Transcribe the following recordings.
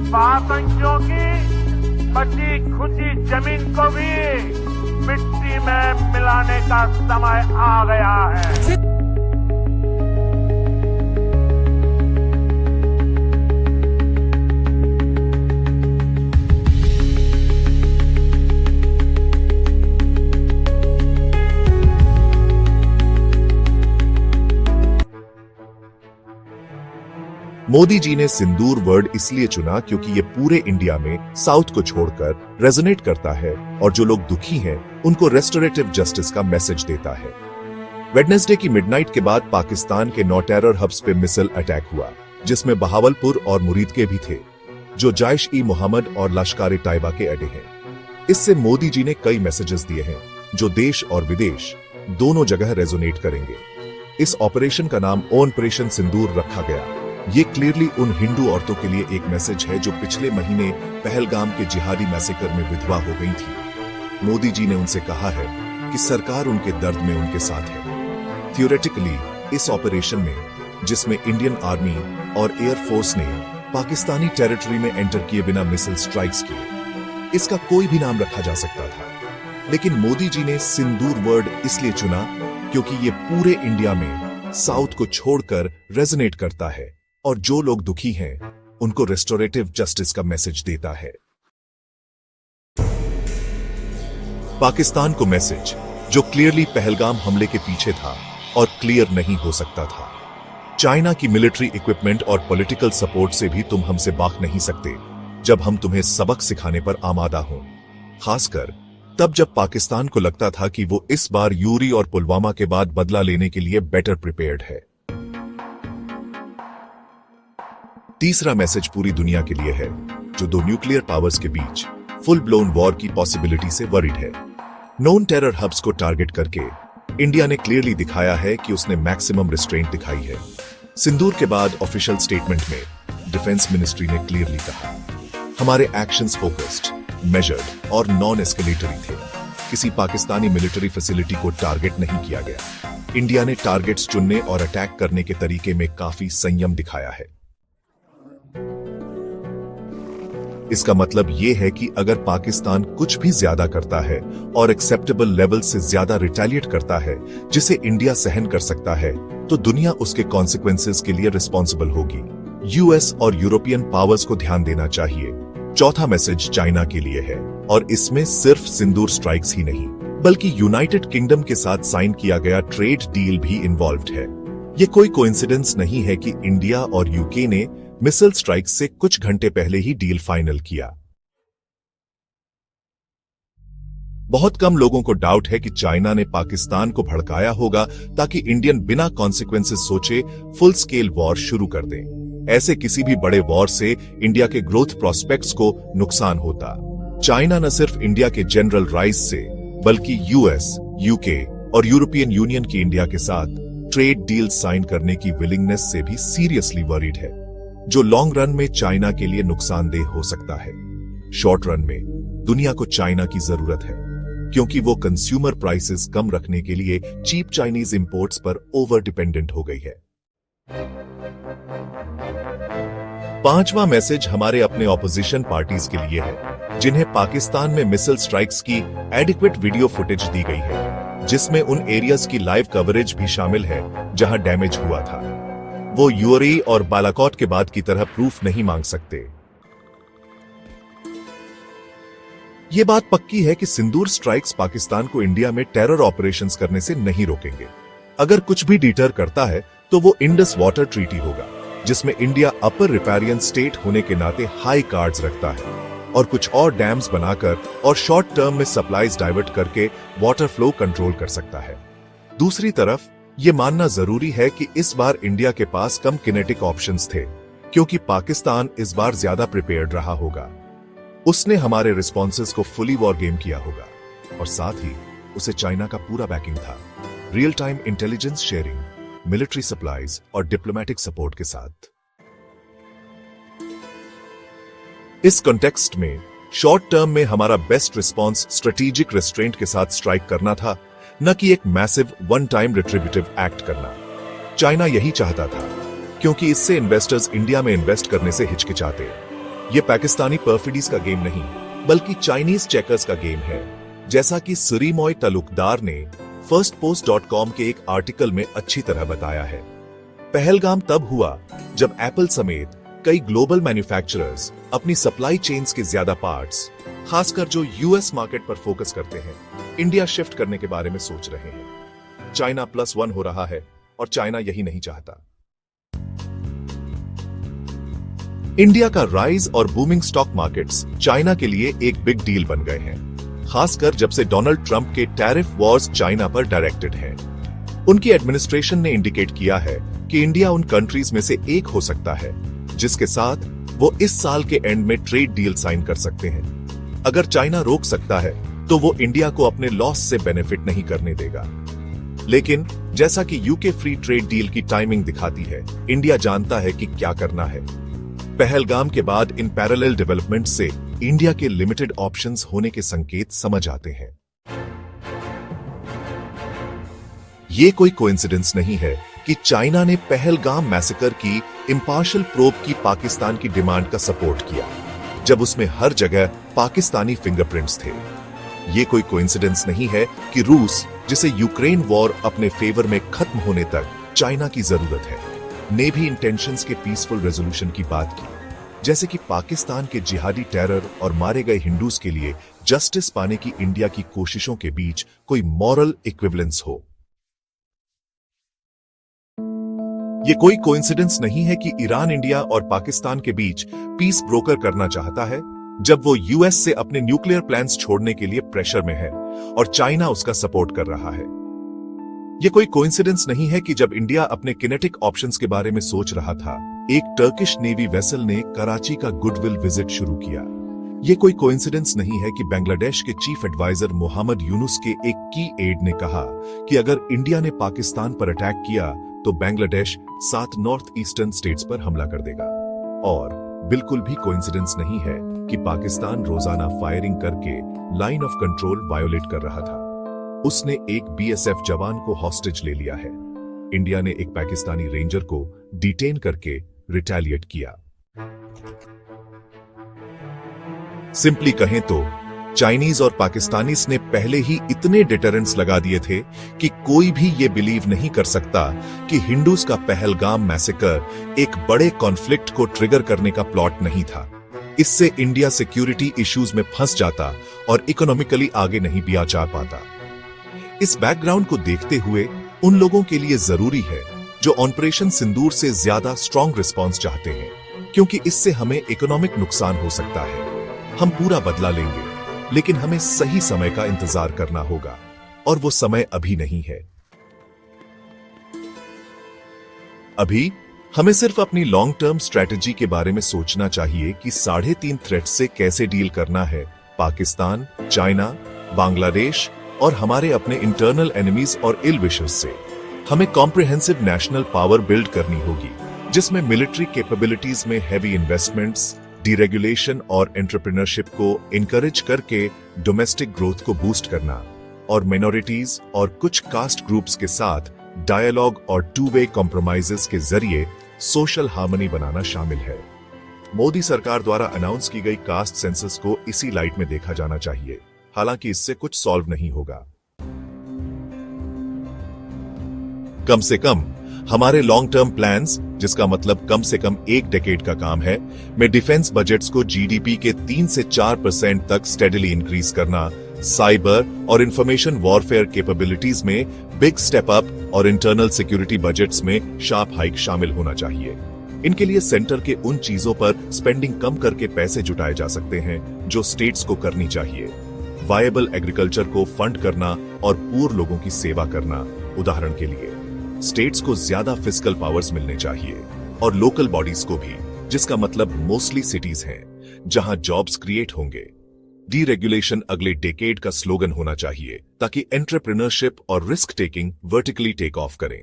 पातंकियों की बची खुची जमीन को भी मिट्टी में मिलाने का समय आ गया है। मोदी जी ने सिंदूर वर्ड इसलिए चुना क्योंकि ये पूरे इंडिया में साउथ को छोड़कर रेजोनेट करता है और जो लोग दुखी हैं उनको रेस्टोरेटिव जस्टिस का मैसेज देता है। वेडनेसडे की मिडनाइट के बाद पाकिस्तान के 9 टेरर हब्स पे मिसाइल अटैक हुआ, जिसमें बहावलपुर और मुरीदके भी थे, जो जैश-ई-मोहम्मद और लश्कर-ए-तैयबा के अड्डे हैं। इससे मोदी जी ने कई मैसेजेस दिए हैं जो देश और विदेश दोनों जगह रेजोनेट करेंगे। इस ऑपरेशन का नाम ऑपरेशन सिंदूर रखा गया। ये क्लियरली उन हिंदू औरतों के लिए एक मैसेज है जो पिछले महीने पहलगाम के जिहादी मैसेकर में विधवा हो गई थी। मोदी जी ने उनसे कहा है कि सरकार उनके दर्द में उनके साथ है। थियोरेटिकली इस ऑपरेशन में, जिसमें इंडियन आर्मी और एयरफोर्स ने पाकिस्तानी टेरिटरी में एंटर किए बिना मिसाइल स्ट्राइक्स किए, इसका कोई भी नाम रखा जा सकता था, लेकिन मोदी जी ने सिंदूर वर्ड इसलिए चुना क्योंकि ये पूरे इंडिया में साउथ को छोड़कर रेजोनेट करता है और जो लोग दुखी हैं उनको रेस्टोरेटिव जस्टिस का मैसेज देता है। पाकिस्तान को मैसेज जो क्लियरली पहलगाम हमले के पीछे था और क्लियर नहीं हो सकता था। चाइना की मिलिट्री इक्विपमेंट और पॉलिटिकल सपोर्ट से भी तुम हमसे बाक नहीं सकते जब हम तुम्हें सबक सिखाने पर आमादा हों, खासकर तब जब पाकिस्तान को लगता था कि वो इस बार यूरी और पुलवामा के बाद बदला लेने के लिए बेटर प्रिपेयर्ड है। तीसरा मैसेज पूरी दुनिया के लिए है जो दो न्यूक्लियर पावर्स के बीच फुल ब्लोन वॉर की पॉसिबिलिटी से वरीड है। नोन टेरर हब्स को टारगेट करके इंडिया ने क्लियरली दिखाया है कि उसने मैक्सिमम रिस्ट्रेंट दिखाई है। सिंदूर के बाद ऑफिशियल स्टेटमेंट में डिफेंस मिनिस्ट्री ने क्लियरली कहा, हमारे एक्शंस फोकस्ड, मेजर्ड और नॉन एस्केलेटरी थे। किसी पाकिस्तानी मिलिट्री फैसिलिटी को टारगेट नहीं किया गया। इंडिया ने टारगेट्स चुनने और अटैक करने के तरीके में काफी संयम दिखाया है। इसका मतलब यह है कि अगर पाकिस्तान कुछ भी ज्यादा करता है और एक्सेप्टेबल लेवल से ज्यादा रिटेलिएट करता है जिसे इंडिया सहन कर सकता है, तो दुनिया उसके कॉन्सिक्वेंसेस के लिए रिस्पॉन्सिबल होगी। यूएस और यूरोपियन पावर्स को ध्यान देना चाहिए। चौथा मैसेज चाइना के लिए है और इसमें सिर्फ सिंदूर स्ट्राइक्स ही नहीं बल्कि यूनाइटेड किंगडम के साथ साइन किया गया ट्रेड डील भी इन्वॉल्व्ड है। ये कोई कोइंसिडेंस नहीं है कि इंडिया और यूके ने मिसाइल स्ट्राइक से कुछ घंटे पहले ही डील फाइनल किया। बहुत कम लोगों को डाउट है कि चाइना ने पाकिस्तान को भड़काया होगा ताकि इंडियन बिना कॉन्सिक्वेंसेस सोचे फुल स्केल वॉर शुरू कर दें। ऐसे किसी भी बड़े वॉर से इंडिया के ग्रोथ प्रोस्पेक्ट्स को नुकसान होता। चाइना न सिर्फ इंडिया के जनरल राइज से बल्कि यूएस, यूके और यूरोपियन यूनियन की इंडिया के साथ ट्रेड डील साइन करने की विलिंगनेस से भी सीरियसली वरीड है, जो लॉन्ग रन में चाइना के लिए नुकसानदेह हो सकता है। शॉर्ट रन में दुनिया को चाइना की जरूरत है क्योंकि वो कंज्यूमर प्राइसेस कम रखने के लिए चीप चाइनीज इंपोर्ट्स पर ओवर डिपेंडेंट हो गई है। पांचवा मैसेज हमारे अपने ऑपोजिशन पार्टीज के लिए है जिन्हें पाकिस्तान में मिसाइल स्ट्राइक्स की एडिक्वेट वीडियो फुटेज दी गई है, जिसमें उन एरियाज की लाइव कवरेज भी शामिल है जहां डैमेज हुआ था। वो यूरी और बालाकोट के बाद की तरह प्रूफ नहीं मांग सकते। ये बात पक्की है कि सिंदूर स्ट्राइक्स पाकिस्तान को इंडिया में टेरर ऑपरेशंस करने से नहीं रोकेंगे। अगर कुछ भी डिटर करता है तो वो इंडस वाटर ट्रीटी होगा, जिसमें इंडिया अपर रिपेरियन स्टेट होने के नाते हाई कार्ड्स रखता है और कुछ और डैम्स बनाकर और शॉर्ट टर्म में सप्लाईज डाइवर्ट करके वाटर फ्लो कंट्रोल कर सकता है। दूसरी तरफ ये मानना जरूरी है कि इस बार इंडिया के पास कम किनेटिक ऑप्शंस थे क्योंकि पाकिस्तान इस बार ज्यादा प्रिपेयर्ड रहा होगा। उसने हमारे रिस्पॉन्सेस को फुली वॉर गेम किया होगा और साथ ही उसे चाइना का पूरा बैकिंग था, real time intelligence sharing, military supplies और डिप्लोमेटिक सपोर्ट के साथ। इस कॉन्टेक्स्ट में शॉर्ट टर्म में हमारा बेस्ट रिस्पॉन्स स्ट्रेटेजिक रेस्ट्रेंट के साथ स्ट्राइक करना था, न कि एक मैसिव वन टाइम रिट्रीब्यूटिव एक्ट करना। चाइना यही चाहता था क्योंकि इससे इन्वेस्टर्स इंडिया में इन्वेस्ट करने से हिचकिचाते। ये पाकिस्तानी परफिडीज का गेम नहीं, बल्कि चाइनीज चेकर्स का गेम है, जैसा कि सुरीमॉय तालुकदार ने firstpost.com के एक आर्टिकल में अच्छी तरह बताया है। पहलगाम तब हुआ जब एप्पल समेत कई ग्लोबल मैन्युफैक्चरर्स अपनी सप्लाई चेन्स के ज्यादा पार्ट्स, खासकर जो यूएस मार्केट पर फोकस करते हैं, इंडिया शिफ्ट करने के बारे में सोच रहे हैं। चाइना +1 हो रहा है और चाइना यही नहीं चाहता। इंडिया का राइज और बूमिंग स्टॉक मार्केट्स चाइना के लिए एक बिग डील बन गए हैं, खासकर जब से डोनाल्ड ट्रंप के टैरिफ वॉर्स चाइना पर डायरेक्टेड हैं। उनकी एडमिनिस्ट्रेशन ने इंडिकेट किया है कि इंडिया उन कंट्रीज में से एक हो सकता है जिसके साथ वो इस साल के एंड में ट्रेड डील साइन कर सकते हैं। अगर चाइना रोक सकता है तो वो इंडिया को अपने लॉस से बेनिफिट नहीं करने देगा। लेकिन जैसा कि यूके फ्री ट्रेड डील की टाइमिंग दिखाती है, इंडिया जानता है कि क्या करना है। पहलगाम के बाद इन पैरेलल डेवलपमेंट से इंडिया के लिमिटेड ऑप्शंस होने के संकेत समझ आते हैं। ये कोई कोइंसिडेंस नहीं है कि चाइना ने पहलगाम मैसेकर की इम्पार्शियल प्रोब की पाकिस्तान की डिमांड का सपोर्ट किया, जब उसमें हर जगह पाकिस्तानी फिंगरप्रिंट्स थे। ये कोई कोइंसिडेंस नहीं है कि रूस, जिसे यूक्रेन वॉर अपने फेवर में खत्म होने तक चाइना की जरूरत है, ने भी इंटेंशंस के पीसफुल रेजोल्यूशन की बात की, जैसे कि पाकिस्तान के जिहादी टेरर और मारे गए हिंदूज के लिए जस्टिस पाने की इंडिया की कोशिशों के बीच कोई मॉरल इक्विवेलेंस हो। ये कोई कोइंसिडेंस नहीं है कि ईरान इंडिया और पाकिस्तान के बीच पीस ब्रोकर करना चाहता है, जब वो यूएस से अपने न्यूक्लियर प्लान्स छोड़ने के लिए प्रेशर में है और चाइना उसका सपोर्ट कर रहा है। ये कोई कोइंसिडेंस नहीं है कि जब इंडिया अपने किनेटिक ऑप्शंस के बारे में सोच रहा था, एक टर्किश नेवी वेसल ने कराची का गुडविल विजिट शुरू किया। ये कोई कोइंसिडेंस नहीं है कि बांग्लादेश के चीफ एडवाइजर मोहम्मद यूनुस के एक की एड ने कहा कि अगर इंडिया ने पाकिस्तान पर अटैक किया तो बांग्लादेश 7 नॉर्थ ईस्टर्न स्टेट्स पर हमला कर देगा। और बिल्कुल भी कोइंसिडेंस नहीं है कि पाकिस्तान रोजाना फायरिंग करके लाइन ऑफ कंट्रोल वायोलेट कर रहा था। उसने एक बीएसएफ जवान को हॉस्टेज ले लिया है। इंडिया ने एक पाकिस्तानी रेंजर को डिटेन करके रिटेलिएट किया। सिंपली कहें तो चाइनीज और पाकिस्तानीज ने पहले ही इतने डिटरेंट्स लगा दिए थे कि कोई भी ये बिलीव नहीं कर सकता कि हिंदूज का पहलगाम मैसेकर एक बड़े कॉन्फ्लिक्ट को ट्रिगर करने का प्लॉट नहीं था। इससे इंडिया सिक्योरिटी इश्यूज में फंस जाता और इकोनॉमिकली आगे नहीं भी जा पाता। इस बैकग्राउंड को देखते हुए उन लोगों के लिए जरूरी है जो ऑपरेशन सिंदूर से ज्यादा स्ट्रॉन्ग रिस्पॉन्स चाहते हैं, क्योंकि इससे हमें इकोनॉमिक नुकसान हो सकता है। हम पूरा बदला लेंगे, लेकिन हमें सही समय का इंतजार करना होगा, और वो समय अभी नहीं है। अभी हमें सिर्फ अपनी लॉन्ग टर्म स्ट्रेटेजी के बारे में सोचना चाहिए कि 3.5 थ्रेट्स से कैसे डील करना है। पाकिस्तान, चाइना, बांग्लादेश और हमारे अपने इंटरनल एनिमीज और इल विशर्स से हमें कॉम्प्रिहेंसिव नेशनल पावर बिल्ड करनी होगी, जिसमें मिलिट्री कैपेबिलिटीज में हेवी इन्वेस्टमेंट्स, डीरेगुलेशन और एंटरप्रेन्योरशिप को इनकरेज करके डोमेस्टिक ग्रोथ को बूस्ट करना, और माइनॉरिटीज और कुछ कास्ट ग्रुप्स के साथ डायलॉग और 2-वे कॉम्प्रोमाइजेस के जरिए सोशल हार्मनी बनाना शामिल है। मोदी सरकार द्वारा अनाउंस की गई कास्ट सेंसस को इसी लाइट में देखा जाना चाहिए, हालांकि इससे कुछ सॉल्व नहीं होगा। कम से कम हमारे लॉन्ग टर्म प्लान्स, जिसका मतलब कम से कम 1 डेकेड का काम है, में डिफेंस बजट्स को जीडीपी के 3 से 4% तक स्टेडीली इंक्रीज करना, साइबर और इंफॉर्मेशन वॉरफेयर कैपेबिलिटीज में बिग स्टेप अप और इंटरनल सिक्योरिटी बजट्स में शार्प हाइक शामिल होना चाहिए। इनके लिए सेंटर के उन चीजों पर स्पेंडिंग कम करके पैसे जुटाए जा सकते हैं जो स्टेट्स को करनी चाहिए। वायबल एग्रीकल्चर को फंड करना और पूर लोगों की सेवा करना। उदाहरण के लिए स्टेट्स को ज्यादा फिस्कल पावर्स मिलने चाहिए, और लोकल बॉडीज को भी, जिसका मतलब मोस्टली सिटीज हैं, जहां जॉब्स क्रिएट होंगे। डीरेगुलेशन अगले डेकेड का स्लोगन होना चाहिए, ताकि एंटरप्रेन्योरशिप और risk taking vertically take off करें।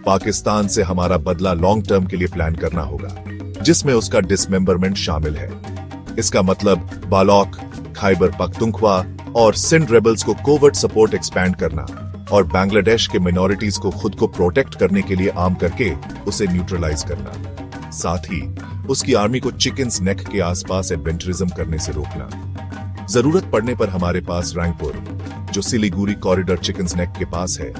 पाकिस्तान से हमारा बदला लॉन्ग टर्म के लिए प्लान करना होगा, जिसमें उसका डिसमेंबरमेंट शामिल है। इसका मतलब बालोक, खैबर पख्तूनख्वा और सिंध रेबल्स को कोवर्ट सपोर्ट एक्सपैंड करना, और बांग्लादेश के मिनॉरिटीज को खुद को प्रोटेक्ट करने के लिए आर्म करके उसे न्यूट्रलाइज करना। साथ ही उसकी आर्मी को चिकन्स नेक के आसपास एडवेंचरिज्म करने से रोकना। जरूरत पड़ने पर हमारे पास रंगपुर, जो सिलीगुड़ी कॉरिडोर चिकन्स नेक के पास है,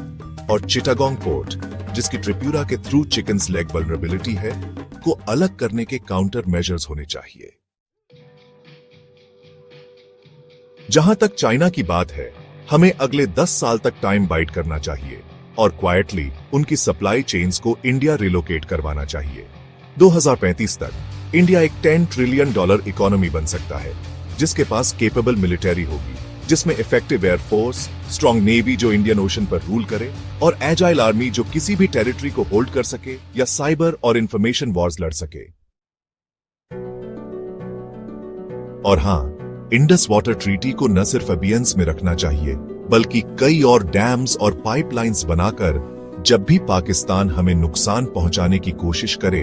और चिटागोंग पोर्ट, जिसकी त्रिपुरा के थ्रू चिकन्स लेग वल्नरेबिलिटी है, को अलग करने के काउंटर मेजर्स होने चाहिए। जहां तक चाइना की बात है, हमें अगले 10 साल तक टाइम बाइट करना चाहिए और क्वाइटली उनकी सप्लाई चेन्स को इंडिया रिलोकेट करवाना चाहिए। 2035 तक इंडिया एक $10 ट्रिलियन इकोनॉमी बन सकता है, जिसके पास केपेबल मिलिट्री होगी, जिसमें इफेक्टिव एयरफोर्स, स्ट्रॉन्ग नेवी जो इंडियन ओशन पर रूल करे, और एजाइल आर्मी जो किसी भी टेरिटरी को होल्ड कर सके या साइबर और इंफॉर्मेशन वॉर्स लड़ सके। और हां, इंडस वाटर ट्रीटी को न सिर्फ अबियंस में रखना चाहिए, बल्कि कई और डैम्स और पाइपलाइंस बनाकर जब भी पाकिस्तान हमें नुकसान पहुंचाने की कोशिश करे,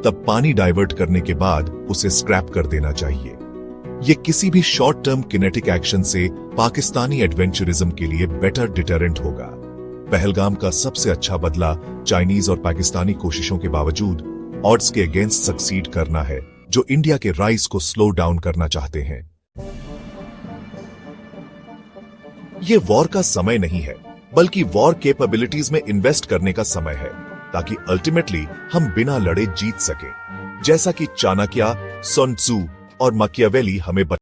तब पानी डाइवर्ट करने के बाद उसे स्क्रैप कर देना चाहिए। ये किसी भी शॉर्ट टर्म किनेटिक एक्शन से पाकिस्तानी एडवेंचरिज्म के लिए बेटर डिटरेंट होगा। पहलगाम का सबसे अच्छा बदला चाइनीज और पाकिस्तानी कोशिशों के बावजूद ऑड्स के अगेंस्ट सक्सीड करना है, जो इंडिया के राइज को स्लो डाउन करना चाहते हैं। ये वॉर का समय नहीं है, बल्कि वॉर कैपेबिलिटीज में इन्वेस्ट करने का समय है, ताकि अल्टीमेटली हम बिना लड़े जीत सकें, जैसा कि चाणक्य, sun Tzu और मकियावेली हमें